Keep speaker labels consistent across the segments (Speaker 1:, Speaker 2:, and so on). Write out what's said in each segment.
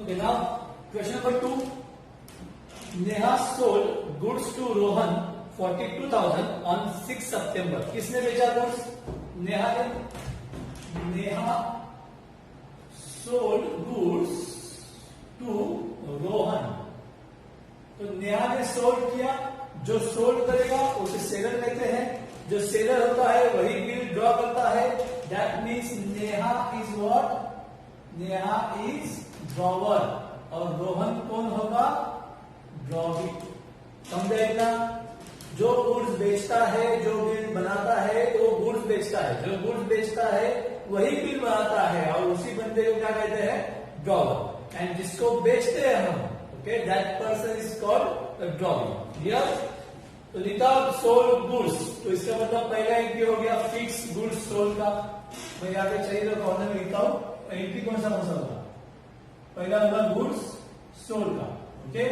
Speaker 1: Okay, now question number 2. Neha sold goods to Rohan 42,000 on 6 September. किसने बेचा goods? Neha ने. Neha sold goods to Rohan. तो नेहा ने sold किया. जो सोल्ड करेगा उसे सेलर कहते हैं. जो सेलर होता है वही बिल ड्रॉ करता है. That means Neha is what? Neha is drawer और रोहन कौन होगा? ड्रॉवी. समझे इतना? जो गुड्स बेचता है, जो बिल बनाता है, वो गुड्स बेचता है. जो गुड्स बेचता है वही बिल बनाता है और उसी बंदे को क्या कहते हैं? ड्रॉवर. एंड जिसको बेचते हैं हम, okay, that person is called drawee. Clear? तो नीता सोल्ड गुड्स, तो इसका मतलब पहला एंट्री हो गया फिक्स गुड्स सोल्ड का. मैं यहाँ पे चाहिए तो कॉर्नर में लिखता हूं. एंट्री कौन सा होगा? पहला होगा गुड्स सोल्ड का. ओके,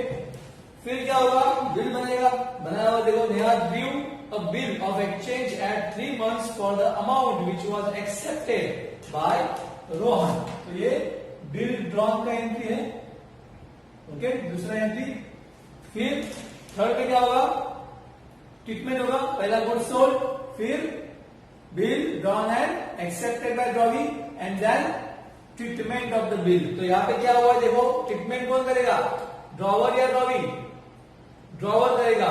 Speaker 1: फिर क्या होगा? बिल बनेगा. बनाया हुआ देखो, Neha drew a bill of exchange at 3 months for the amount which was accepted by Rohan. तो ये बिल ड्रॉन का एंट्री है. ओके, दूसरा एंट्री. फिर थर्ड में क्या होगा? ट्रीटमेंट होगा. पहला गुड सोल्ड, फिर bill drawn and accepted by drawee and then treatment of the bill. तो यहाँ पे क्या हुआ देखो, ट्रीटमेंट कौन करेगा? ड्रॉवर या ड्रॉवी? ड्रॉवर करेगा.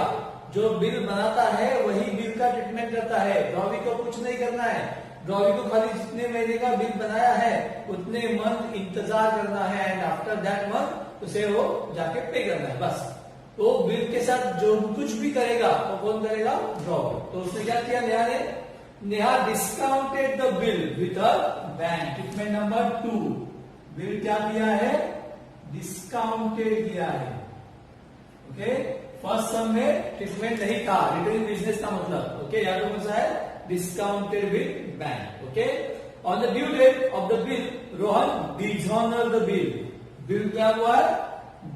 Speaker 1: जो बिल बनाता है वही बिल का ट्रीटमेंट करता है. ड्रॉवी को कुछ नहीं करना है. ड्रॉवी को खाली जितने महीने का बिल बनाया है उतने मंथ इंतजार करना है एंड आफ्टर दैट मंथ उसे वो जाके पे करना है, बस. तो बिल के साथ जो कुछ भी करेगा वो कौन करेगा? ड्रॉवर. तो उसने क्या किया नेहा ने? Neha discounted the bill with a bank. Treatment number 2. Bill क्या किया है? डिस्काउंटेड किया है. ओके, फर्स्ट सम में ट्रीटमेंट नहीं था. रिटेल बिजनेस का मतलब. ओके, यहाँ पे कौन सा है? Discounted with bank. Okay, on the due date of the bill Rohan dishonour the bill. Bill क्या हुआ है?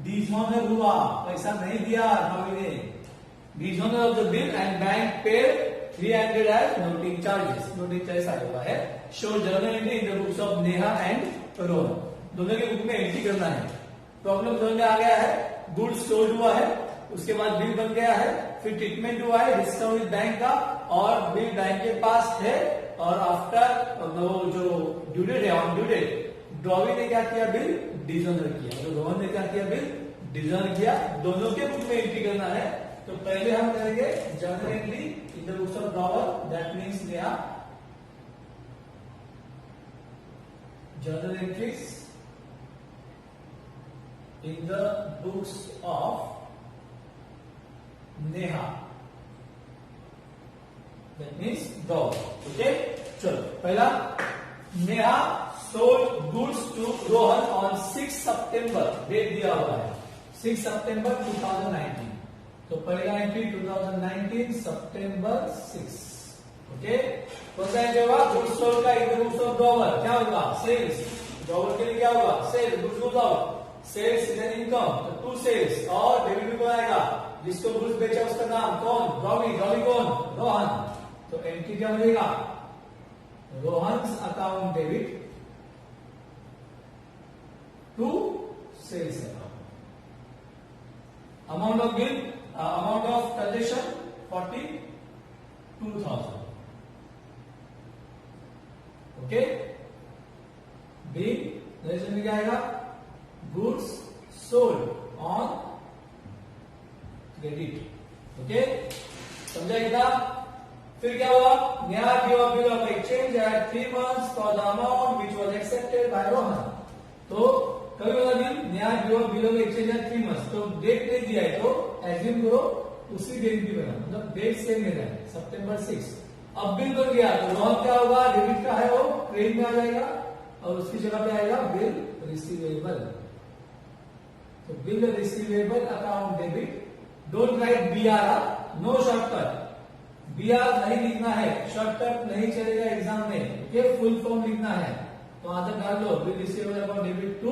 Speaker 1: डिसऑनर हुआ. पैसा नहीं दिया ड्रॉवी ने. Dishonour of the bill and bank paid 300 as noting charges. noting charges आया हुआ है. Show journal entry in the books of Neha and Rohan. दोनों के बुक में एंट्री करना है. प्रॉब्लम समझ में आ गया है. गुड्स सोल्ड हुआ है, उसके बाद बिल बन गया है, फिर ट्रीटमेंट हुआ है डिस्काउंट विद बैंक का, और बिल बैंक के पास है. और आफ्टर जो ड्यू डेट है, ऑन ड्यू डेट ड्रॉवी ने क्या किया? बिल डिसऑनर किया. तो रोहन ने क्या किया? बिल डिसऑनर किया. दोनों के बुक में एंट्री करना है. तो पहले हम करेंगे journal entry in the books of drawer. That means Neha. Journal entries in the books of Neha. That means dog. Okay, चलो पहला, Neha sold goods to Rohan on 6 September. Date दिया हुआ है 6 September 2019. तो पहला एंट्री 2019 September 6. ओके, कौन सा entry होगा? गुड्स सोल्ड का in the books of drawer. क्या होगा? सेल्स. ड्रॉवर के लिए क्या होगा? Sale. Goods goes out. Sales is an income. तो टू सेल्स. और डेबिट भी कौन आएगा? जिसको गुड्स बेचा उसका नाम कौन? ड्रॉवी. ड्रॉवी कौन? रोहन. तो एंट्री क्या मिलेगा? Rohan's account debit to sales account. Amount of bill, amount of transaction 42,000. Okay, bill transaction में क्या आएगा? Goods sold on credit. Okay, समझा इतना? फिर क्या हुआ? Neha give a bill of exchange at 3 months for the amount which was accepted by Rohan. तो कभी वाला bill, Neha give a bill of exchange at 3 months. तो डेट नहीं दिया है तो एज्यूम करो उसी डेट की बना, मतलब डेट सेम लेना है, September 6. अब बिल बन गया तो रोहन क्या होगा? डेबिट का है वो क्रेडिट में आ जाएगा और उसकी जगह पे आएगा बिल रिसीवेबल. तो bill receivable account debit. Don't write BR. No shortcut. BR नहीं लिखना है, शॉर्टकट नहीं चलेगा एग्जाम में. ये फुल फॉर्म लिखना है. तो आंसर डाल दो. Bill receivable account debit to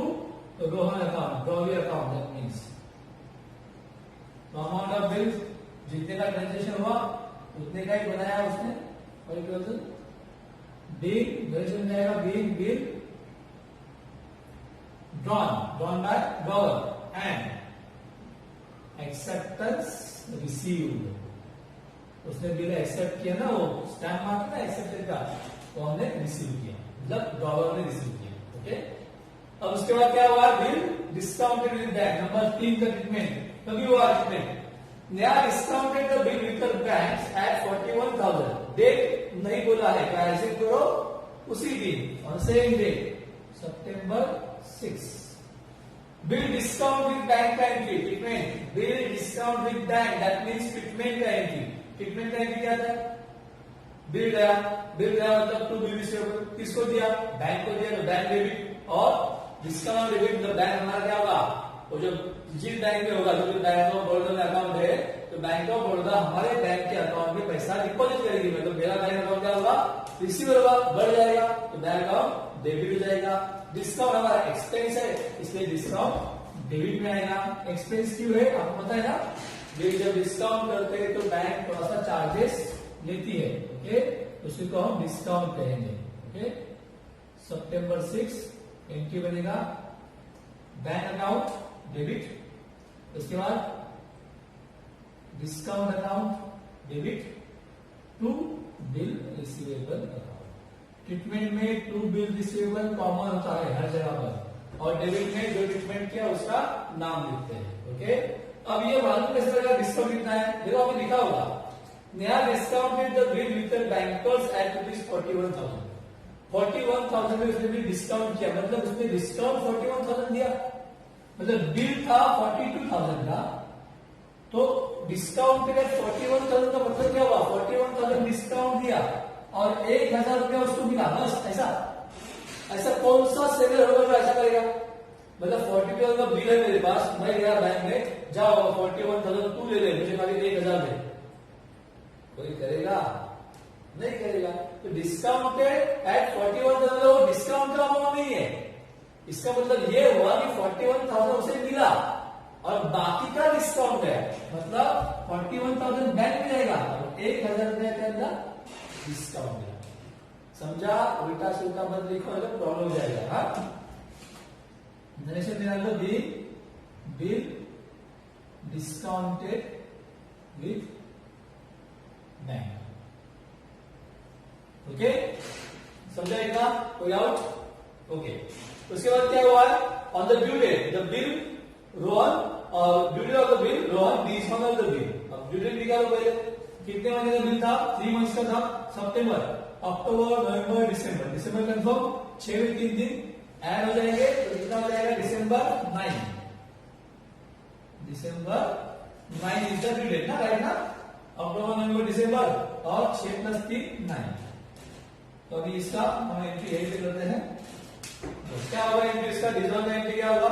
Speaker 1: Rohan account, drawee account. That means तो अमाउंट ऑफ बिल, जितने का ट्रांजेक्शन हुआ उतने का ही बनाया उसने. बिल ट्रांजेक्शन जाएगा bill drawn by drawer and acceptance received। उसने बिल एक्सेप्ट किया ना, वो स्टैम्प मार्क ना एक्सेप्टेड का, तो हमने रिसीव किया, मतलब ड्रॉवर ने रिसीव किया। ओके, अब उसके बाद क्या हुआ, bill discounted with bank. Number 3 का ट्रीटमेंट कभी हुआ ट्रीटमेंट, नया discounted the bill with the bank at 41,000। Date नहीं बोला है, कैसे करो उसी दिन और सेम डे सितंबर 6। बिल डिस्काउंट विद बैंक का entry, treatment bill discount with bank, that means treatment का एंट्री। ट्रीटमेंट का एंट्री क्या था, बिल गया मतलब टू बिल रिसीवेबल, किसको दिया, बैंक को दिया, तो बैंक डेबिट, और डिस्काउंट डेबिट मतलब बैंक हमारा क्या होगा, वो जो जिस बैंक में होगा, जो बैंक ऑफ बड़ौदा में अकाउंट है, तो बैंक ऑफ बड़ौदा हमारे बैंक के अकाउंट में पैसा डिपॉजिट करेगी, मतलब मेरा बैंक अकाउंट क्या होगा, रिसीवर होगा, बढ़ जाएगा, तो बैंक अकाउंट डेबिट हो जाएगा। डिस्काउंट हमारा एक्सपेंस है, इसलिए डिस्काउंट डेबिट में आएगा। एक्सपेंस क्यों है आपको पता है ना, जब डिस्काउंट करते हैं तो बैंक थोड़ा सा चार्जेस लेती है। ओके, उसी को हम डिस्काउंट कहेंगे। ओके, सितंबर 6 एंट्री बनेगा बैंक अकाउंट डेबिट, उसके बाद discount account debit to bill receivable account. Treatment में टू बिल रिसीवेबल कॉमन होता है हर जगह पर, और डेबिट में जो ट्रीटमेंट किया उसका नाम लिखते हैं। ओके, अब ये मालूम कैसे लगा डिस्काउंट कितना है, देखो आपने लिखा होगा, नया discounted the bill with the bankers at ₹41,000। 41,000 में उसने भी डिस्काउंट किया, मतलब उसने डिस्काउंट 41,000 दिया, मतलब बिल था 42,000 का, तो डिस्काउंट के लिए 41,000 का मतलब क्या हुआ, 41,000 डिस्काउंट दिया और 1,000 रुपया उसको मिला, बस। ऐसा कौन सा सेलर होगा जो ऐसा करेगा, मतलब 42,000 का बिल है मेरे पास, मैं गया बैंक में, जाओ 41,000 तू ले ले, मुझे खाली 1,000 दे, कोई करेगा नहीं करेगा। तो डिस्काउंटेड एट 41,000 डिस्काउंट का अमाउंट नहीं है, इसका मतलब ये हुआ कि 41,000 उसे मिला और बाकी का डिस्काउंट है, मतलब 41,000 बैंक में जाएगा और 1,000 रुपया के अंदर डिस्काउंट है। समझा, उल्टा सुल्टा मत लिखो तो प्रॉब्लम हो जाएगा। हाँ, bill discounted with bank. Okay, समझा इतना, कोई आउट? ओके, उसके बाद क्या हुआ, on the due date the bill Rohan, due date of the bill Rohan dishonour the bill. अब ड्यू डेट निकालो पहले, कितने महीने का बिल था, 3 मंथ्स का था, सितंबर, अक्टूबर, नवंबर, दिसंबर। दिसंबर कंफर्म 6 में 3 दिन ऐड हो जाएंगे, तो कितना हो जाएगा, दिसंबर 9। दिसंबर 9 इज द ड्यू डेट ना, राइट ना, अक्टूबर, नवंबर, दिसंबर, और 6 + 3 9। तो अभी इसका हम एंट्री यही पे करते हैं, तो क्या होगा एंट्री इसका, डिजॉन का एंट्री क्या होगा,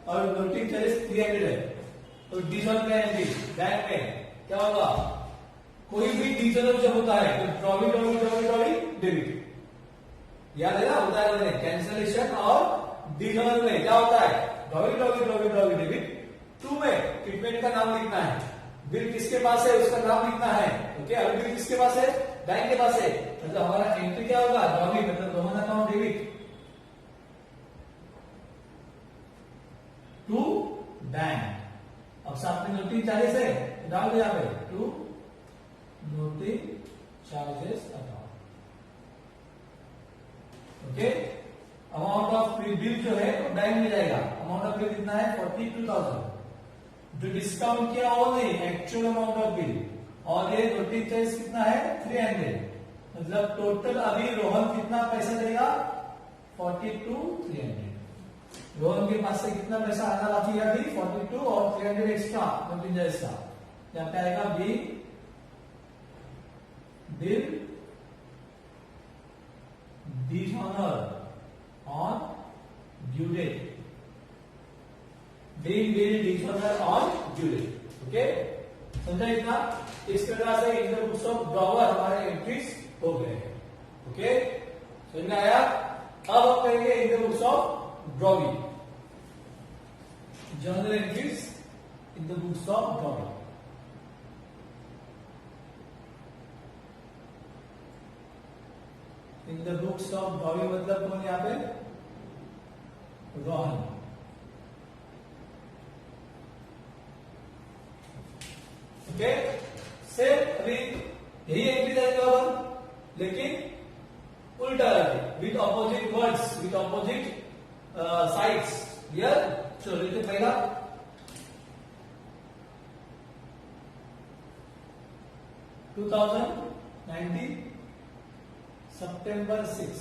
Speaker 1: और नोटिंग चार्जेस 300 है, तो डिजॉन का एंट्री बैंक में क्या होगा, कोई भी डिजोनल जब होता है तो ड्रॉवी डेबिट, याद है ना, होता है मैंने कैंसलेशन, और डिजोनल में क्या होता है, ड्रॉवी डेबिट। 2 में ट्रीटमेंट का नाम लिखना है, बिल किसके पास है उसका नाम लिखना है। ओके, अभी बिल किसके पास है, बैंक के पास है, मतलब हमारा एंट्री क्या होगा, ड्रॉवी मतलब Rohan account debit to bank. अब साथ में नोटिंग चार्जेस है, डाल दो यहाँ पे, to noting charges account. Okay, amount of bill जो है तो बैंक में जाएगा, अमाउंट ऑफ बिल कितना है, 42,000। जो डिस्काउंट किया वो नहीं, एक्चुअल अमाउंट ऑफ बिल, और ये नोटिंग चार्ज कितना है, 300, मतलब टोटल अभी रोहन कितना पैसा देगा, 42,300। रोहन के पास से कितना पैसा आना बाकी है अभी, 42 और 300 एक्स्ट्रा नोटिंग चार्ज का, यहाँ पे आएगा bill dishonour on due date, bill dishonour on due date. Okay, समझा इतना। इस प्रकार से in the books of drawer हमारे एंट्रीज हो गए। ओके, समझ में आया। अब हम करेंगे in the books of drawing, journal entries in the books of drawing. In the books of drawing मतलब कौन, यहाँ पे रोहन। ओके, सेम अभी यही एंट्री रहेगा लेकिन उल्टा रखे, with opposite words, with opposite sides. Clear? चलो लेते पहला, September 6।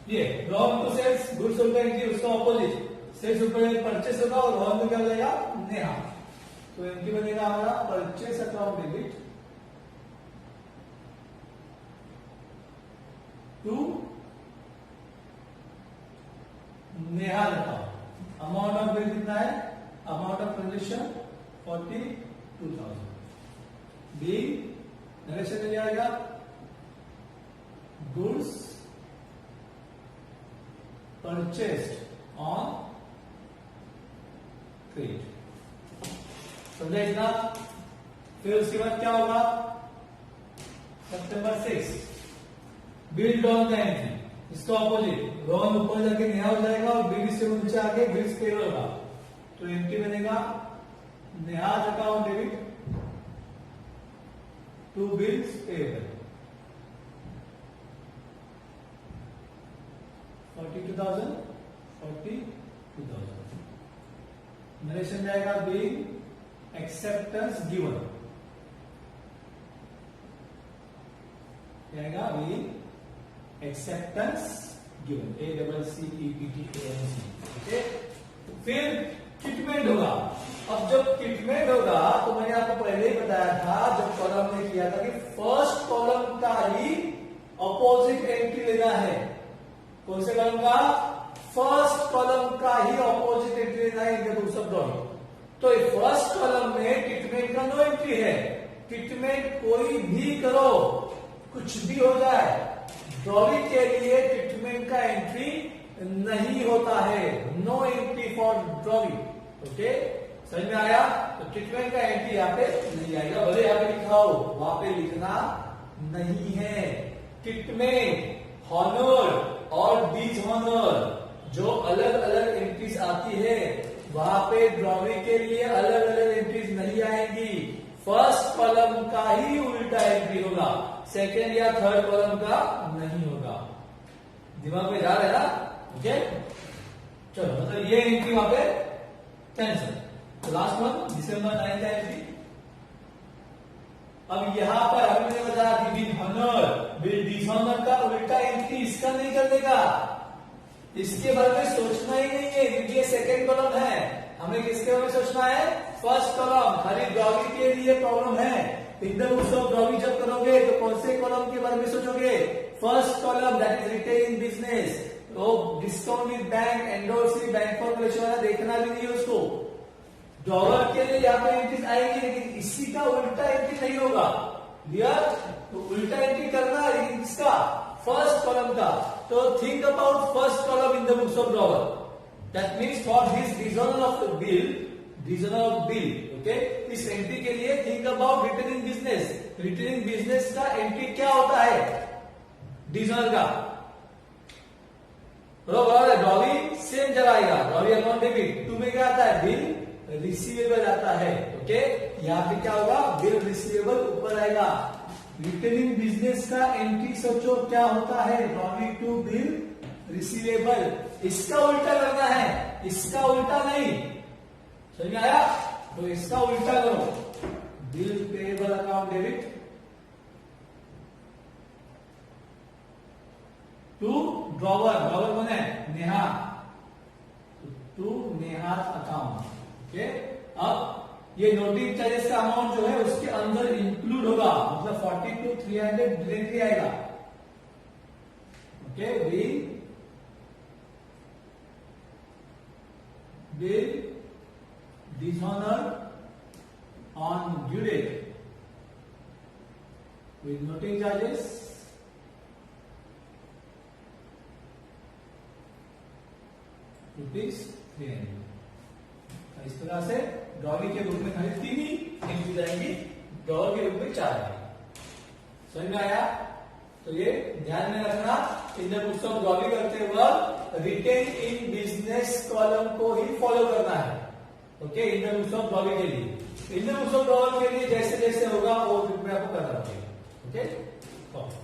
Speaker 1: ये रॉन टू सेल्स, गुड्स होगा एंट्री, उसका ऑपोजिट सेल्स ऊपर परचेस होगा और रॉन में क्या हो जाएगा, नेहा। तो एंट्री बनेगा हमारा purchase account debit to Neha account. Amount of bill कितना है, अमाउंट ऑफ ट्रांजेक्शन 42,000। बी नरेशन में जाएगा गुड्स परचेस्ड ऑन क्रेडिट। समझे इतना? फिर उसके बाद क्या होगा, September 6 बिल डॉन का एंट्री, इसका ऑपोजिट रॉन ऊपर जाके नेहा हो जाएगा और बिल से नीचे आके बिल्स पेबल होगा। तो एंट्री बनेगा Neha account debit to bills payable 42,000। Narration जाएगा बिल एक्सेप्टेंस गिवन, जाएगा bill acceptance given, ACCEPTANC। Okay, फिर किटमेंट होगा। अब जब किटमेंट होगा तो मैंने आपको पहले ही बताया था, जब कॉलम ने किया था कि फर्स्ट कॉलम का ही ऑपोजिट एंट्री लेना है। कौन से कॉलम का? फर्स्ट कॉलम का ही ऑपोजिट एंट्री लेना है इन द बुक्स ऑफ ड्रॉइंग। तो फर्स्ट कॉलम में किटमेंट का नो एंट्री है। किटमेंट कोई भी करो, कुछ भी हो जाए, ड्रॉइंग के लिए किटमेंट का एंट्री नहीं होता है। No entry for drawing. Okay, समझ में आया? तो ट्रीटमेंट का एंट्री यहाँ पे नहीं आएगा, भले यहाँ पे लिखा हो, वहां पे लिखना नहीं है। ट्रीटमेंट, हॉनर और डिसऑनर जो अलग अलग एंट्रीज आती है, वहां पे ड्रॉइंग के लिए अलग अलग एंट्रीज नहीं आएंगी। फर्स्ट कॉलम का ही उल्टा एंट्री होगा, सेकेंड या थर्ड कॉलम का नहीं होगा। दिमाग में जा रहा है ना? ओके, चलो, मतलब ये एंट्री वहां पे कैंसिल। लास्ट वन, December 9 का एंट्री। अब यहां पर हमने बताया कि बिल हॉनर, बिल डिसऑनर का उल्टा एंट्री इसका नहीं करने का, इसके बारे में सोचना ही नहीं है क्योंकि ये सेकेंड कॉलम है। हमें किसके बारे में सोचना है? First column. खाली ड्रॉइंग के लिए प्रॉब्लम है। एकदम उसको ड्रॉइंग जब करोगे तो कौन से कॉलम के बारे में सोचोगे? First column, that is written in business. तो discount with bank, endorse bank formulation वाला देखना भी नहीं है उसको। डॉलर के लिए यहाँ पे एंट्री आएगी लेकिन इसी का उल्टा एंट्री नहीं होगा। क्लियर? तो उल्टा एंट्री करना है इसका, फर्स्ट कॉलम का। तो think about first column in the books of dollar. That means for his dishonour of bill, okay, इस एंट्री के लिए think about return in business. Return in business का एंट्री क्या होता है? डिसऑनर का डॉली सेम जगह आएगा, डॉली अकाउंट डेबिट। टू में क्या आता है? बिल रिसीवेबल आता है। ओके, यहाँ पे क्या होगा? बिल रिसीवेबल ऊपर आएगा। रिटर्न इन बिजनेस का एंट्री सोचो क्या होता है? डॉली टू बिल रिसीवेबल। इसका उल्टा करना है, इसका उल्टा नहीं। समझ में आया? तो इसका उल्टा करो, bill payable account debit to drawer. Drawer कौन है? Neha. To Neha account. Okay, अब ये नोटिंग चार्जेस का अमाउंट जो है उसके अंदर इंक्लूड होगा, मतलब 42,300 डायरेक्टली आएगा। Okay, bill dishonour on due date with noting charges ₹300। इस तरह से डॉलर के रूप में खाली 3 ही एंट्री जाएंगी, डॉलर के रूप में 4 आएंगे। समझ में आया? तो ये ध्यान में रखना, इन द बुक्स ऑफ डॉलर करते वक्त रिटेन इन बिजनेस कॉलम को ही फॉलो करना है। Okay, in the books of dollar के लिए इंडियन बुक्स ऑफ ड्रॉवल के लिए जैसे जैसे होगा वो मैं आपको कर रहा हूँ। ओके।